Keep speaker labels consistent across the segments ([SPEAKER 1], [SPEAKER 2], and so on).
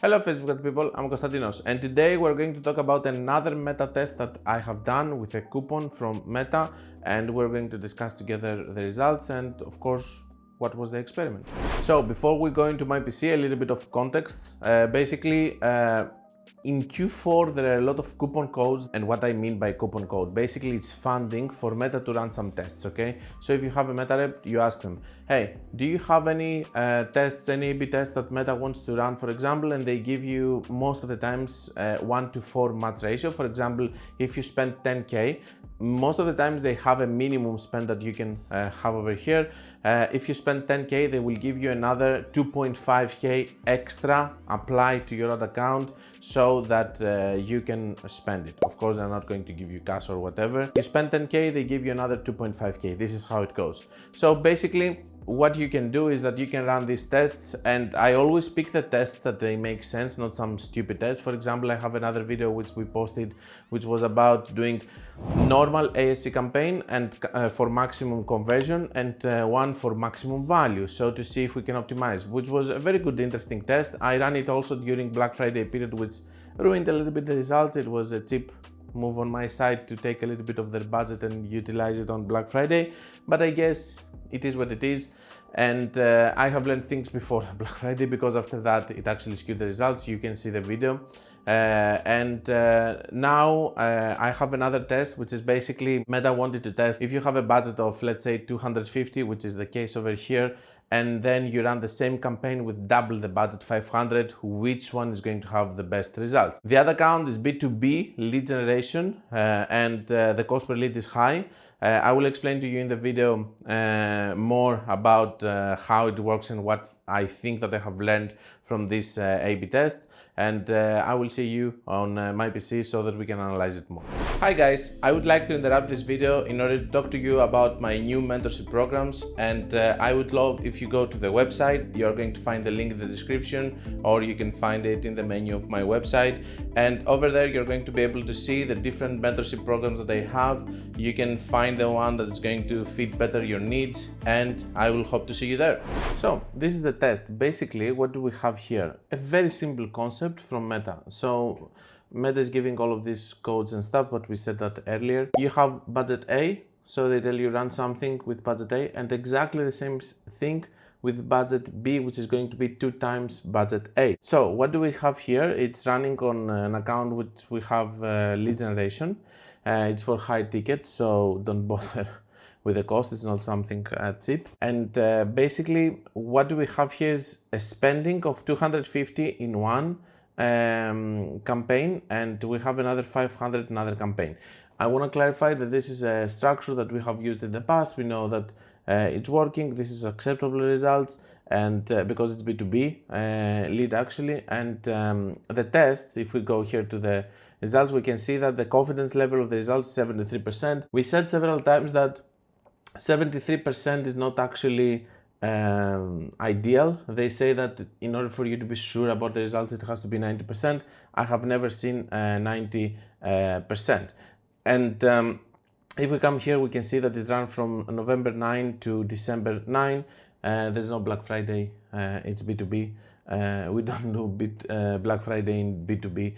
[SPEAKER 1] Hello Facebook people, I'm Konstantinos and today we're going to talk about another meta test that I have done with a coupon from Meta, and we're going to discuss together the results and of course what was the experiment. So before we go into my PC, a little bit of context. In Q4 there are a lot of coupon codes, and what I mean by coupon code, basically it's funding for Meta to run some tests, okay? So if you have a Meta rep, you ask them, hey, do you have any tests, any A/B tests that Meta wants to run, for example, and they give you most of the times 1:4 match ratio. For example, if you spend 10k, most of the times they have a minimum spend that you can have over here. If you spend 10k, they will give you another 2.5k extra applied to your own account so that you can spend it. Of course, they're not going to give you cash or whatever. You spend 10k, they give you another 2.5k. This is how it goes. So basically, what you can do is that you can run these tests, and I always pick the tests that they make sense, not some stupid tests. For example, I have another video which we posted which was about doing normal ASC campaign and for maximum conversion, and one for maximum value, so to see if we can optimize, which was a very good, interesting test. I ran it also during Black Friday period, which ruined a little bit the results. It was a cheap move on my side to take a little bit of their budget and utilize it on Black Friday, but I guess it is what it is. And I have learned things before Black Friday, because after that it actually skewed the results. You can see the video. Now I have another test, which is basically Meta wanted to test if you have a budget of, let's say, 250, which is the case over here, and then you run the same campaign with double the budget, 500, which one is going to have the best results. The other account is B2B lead generation, and the cost per lead is high. I will explain to you in the video more about how it works and what I think that I have learned from this A/B test, and I will see you on my PC so that we can analyze it more. Hi guys, I would like to interrupt this video in order to talk to you about my new mentorship programs, and I would love if you go to the website. You're going to find the link in the description, or you can find it in the menu of my website, and over there you're going to be able to see the different mentorship programs that I have. You can find the one that is going to fit better your needs, and I will hope to see you there. So this is the test. Basically, what do we have here? A very simple concept from Meta. So Meta is giving all of these codes and stuff, but we said that earlier. You have budget A, so they tell you run something with budget A, and exactly the same thing with budget B, which is going to be 2 times budget A. So what do we have here? It's running on an account which we have lead generation. It's for high ticket, so don't bother with the cost. It's not something cheap. And basically what do we have here is a spending of 250 in one campaign, and we have another 500 in another campaign. I want to clarify that this is a structure that we have used in the past. We know that it's working. This is acceptable results, and because it's B2B lead actually, and the test, if we go here to the results, we can see that the confidence level of the results is 73%. We said several times that 73% is not actually ideal. They say that in order for you to be sure about the results, it has to be 90%. I have never seen 90%. And if we come here, we can see that it ran from November 9 to December 9. There's no Black Friday, it's B2B. We don't do Black Friday in B2B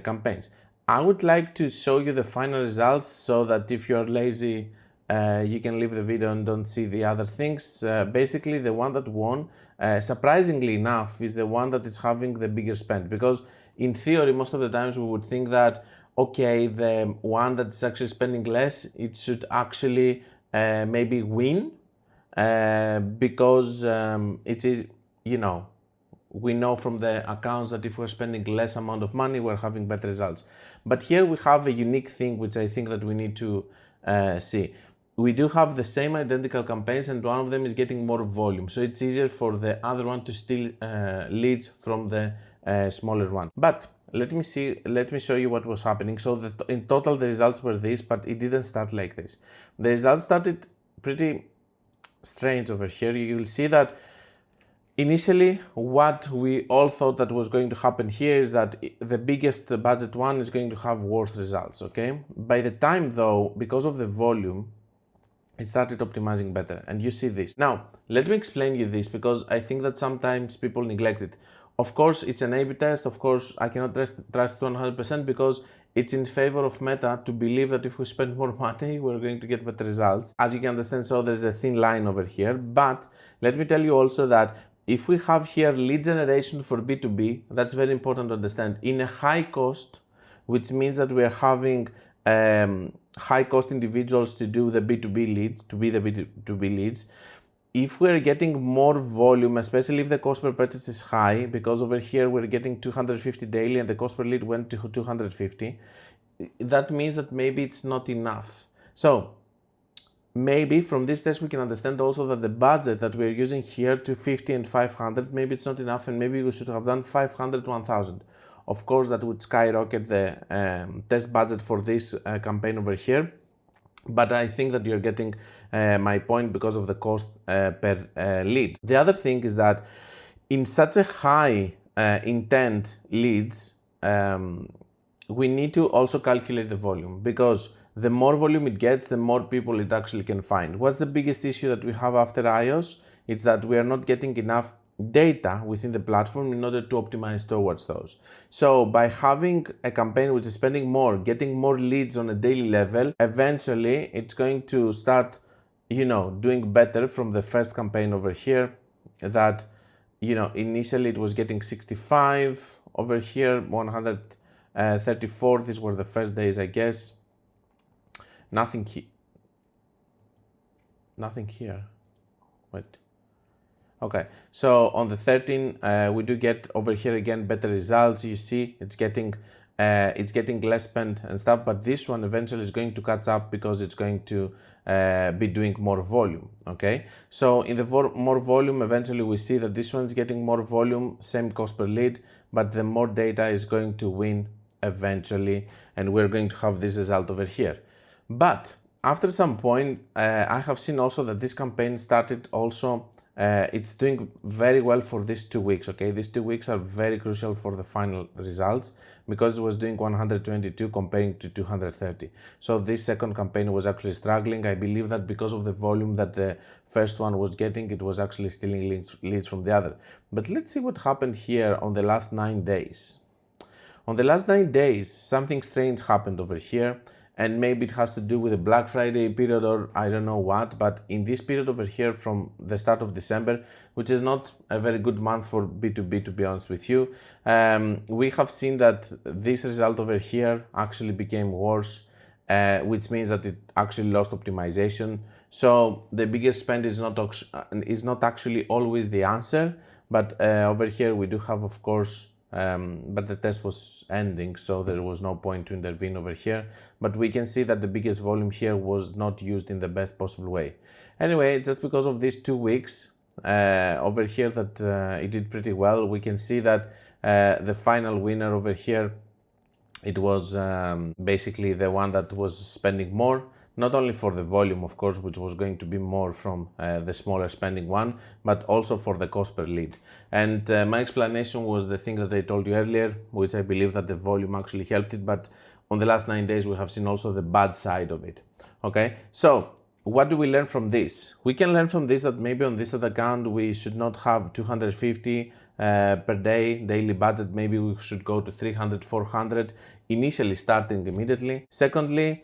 [SPEAKER 1] campaigns. I would like to show you the final results so that if you're lazy, you can leave the video and don't see the other things. Basically, the one that won, surprisingly enough, is the one that is having the bigger spend, because in theory, most of the times we would think that, okay, the one that is actually spending less, it should actually maybe win, because it is, you know, we know from the accounts that if we're spending less amount of money, we're having better results. But here we have a unique thing which I think that we need to see. We do have the same identical campaigns, and one of them is getting more volume, so it's easier for the other one to steal leads from the smaller one. But let me show you what was happening. So in total the results were this, but it didn't start like this. The results started pretty strange over here. You will see that initially what we all thought that was going to happen here is that the biggest budget one is going to have worse results, okay? By the time though, because of the volume, it started optimizing better, and you see this. Now, let me explain you this, because I think that sometimes people neglect it. Of course, it's an A/B test. Of course, I cannot trust 100% because it's in favor of Meta to believe that if we spend more money, we're going to get better results. As you can understand, so there's a thin line over here. But let me tell you also that if we have here lead generation for B2B, that's very important to understand. In a high cost, which means that we are having high cost individuals to do the B2B leads, to be the B2B leads. If we're getting more volume, especially if the cost per purchase is high, because over here we're getting 250 daily and the cost per lead went to 250, that means that maybe it's not enough. So maybe from this test we can understand also that the budget that we're using here, 250 and 500, maybe it's not enough and maybe we should have done 500 to 1000. Of course, that would skyrocket the test budget for this campaign over here. But I think that you're getting my point because of the cost per lead. The other thing is that in such a high intent leads, we need to also calculate the volume, because the more volume it gets, the more people it actually can find. What's the biggest issue that we have after iOS? It's that we are not getting enough data within the platform in order to optimize towards those. So by having a campaign which is spending more, getting more leads on a daily level, eventually it's going to start, doing better from the first campaign over here that, initially it was getting 65, over here 134. These were the first days, I guess. Nothing here. Wait. Okay, so on the 13, we do get over here again better results. You see, it's getting less spent and stuff, but this one eventually is going to catch up because it's going to be doing more volume. Okay, so in the more volume, eventually we see that this one is getting more volume, same cost per lead, but the more data is going to win eventually, and we're going to have this result over here. But after some point, I have seen also that this campaign started also. It's doing very well for these 2 weeks, okay? These 2 weeks are very crucial for the final results because it was doing 122 comparing to 230. So this second campaign was actually struggling. I believe that because of the volume that the first one was getting, it was actually stealing leads from the other. But let's see what happened here on the last 9 days. On the last 9 days, something strange happened over here. And maybe it has to do with the Black Friday period or I don't know what, but in this period over here from the start of December, which is not a very good month for B2B to be honest with you, we have seen that this result over here actually became worse, which means that it actually lost optimization. So the biggest spend is not actually always the answer, but over here we do have, of course, but the test was ending, so there was no point to intervene over here. But we can see that the biggest volume here was not used in the best possible way. Anyway, just because of these 2 weeks over here that it did pretty well, we can see that the final winner over here, it was basically the one that was spending more. Not only for the volume, of course, which was going to be more from the smaller spending one, but also for the cost per lead. And my explanation was the thing that I told you earlier, which I believe that the volume actually helped it, but on the last 9 days, we have seen also the bad side of it. Okay, so what do we learn from this? We can learn from this that maybe on this ad account, we should not have 250 per day daily budget. Maybe we should go to 300, 400, initially starting immediately. Secondly,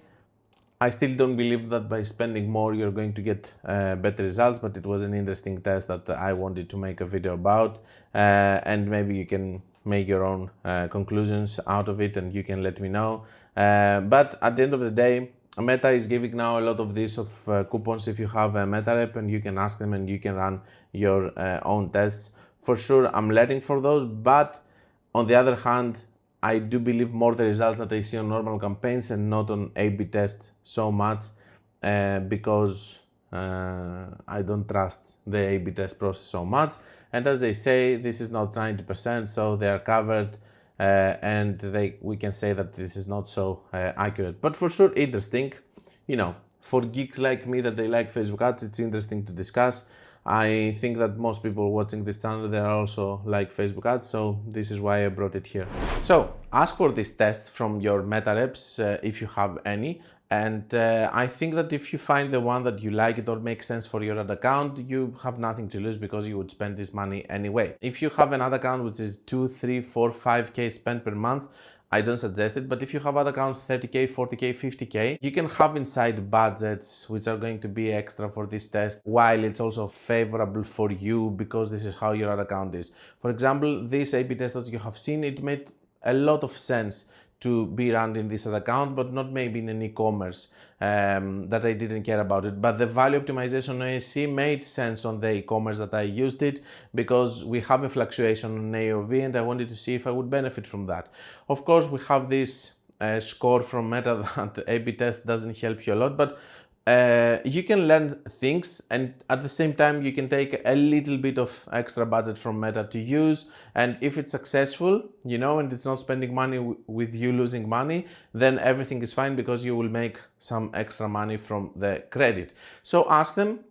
[SPEAKER 1] I still don't believe that by spending more you're going to get better results, but it was an interesting test that I wanted to make a video about, and maybe you can make your own conclusions out of it and you can let me know. But at the end of the day, Meta is giving now a lot of these coupons if you have a Meta rep, and you can ask them and you can run your own tests. For sure, I'm learning for those, but on the other hand, I do believe more the results that I see on normal campaigns and not on A/B tests so much because I don't trust the A/B test process so much. And as they say, this is not 90%, so they are covered, and we can say that this is not so accurate. But for sure, interesting. For geeks like me that they like Facebook ads, it's interesting to discuss. I think that most people watching this channel, they are also like Facebook ads, so this is why I brought it here. So ask for these tests from your Meta reps if you have any, And I think that if you find the one that you like it or makes sense for your ad account, you have nothing to lose because you would spend this money anyway. If you have an ad account which is 2, 3, 4, 5K spent per month, I don't suggest it. But if you have ad accounts 30K, 40K, 50K, you can have inside budgets which are going to be extra for this test, while it's also favorable for you because this is how your ad account is. For example, this A/B test that you have seen, it made a lot of sense to be run in this ad account, but not maybe in an e-commerce that I didn't care about it. But the value optimization ASC made sense on the e-commerce that I used it because we have a fluctuation on AOV and I wanted to see if I would benefit from that. Of course, we have this score from Meta that A/B test doesn't help you a lot, but you can learn things, and at the same time you can take a little bit of extra budget from Meta to use, and if it's successful, and it's not spending money with you losing money, then everything is fine because you will make some extra money from the credit. So ask them,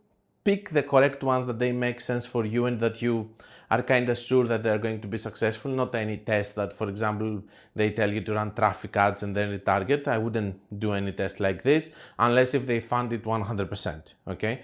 [SPEAKER 1] pick the correct ones that they make sense for you and that you are kind of sure that they're going to be successful. Not any test that, for example, they tell you to run traffic ads and then retarget. I wouldn't do any test like this unless if they fund it 100%. Okay,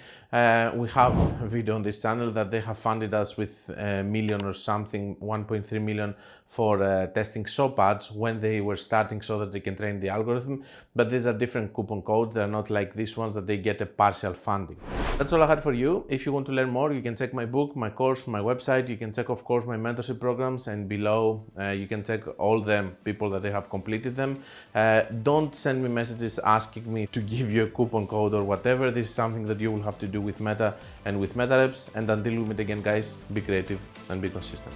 [SPEAKER 1] we have a video on this channel that they have funded us with a million or something, 1.3 million for testing shop ads when they were starting so that they can train the algorithm. But these are different coupon codes. They're not like these ones that they get a partial funding. That's all I had for you. If you want to learn more, you can check my book, my course, my website. You can check, of course, my mentorship programs, and below you can check all the people that they have completed them. Don't send me messages asking me to give you a coupon code or whatever. This is something that you will have to do with Meta and with MetaReps. And until we meet again, guys, be creative and be consistent.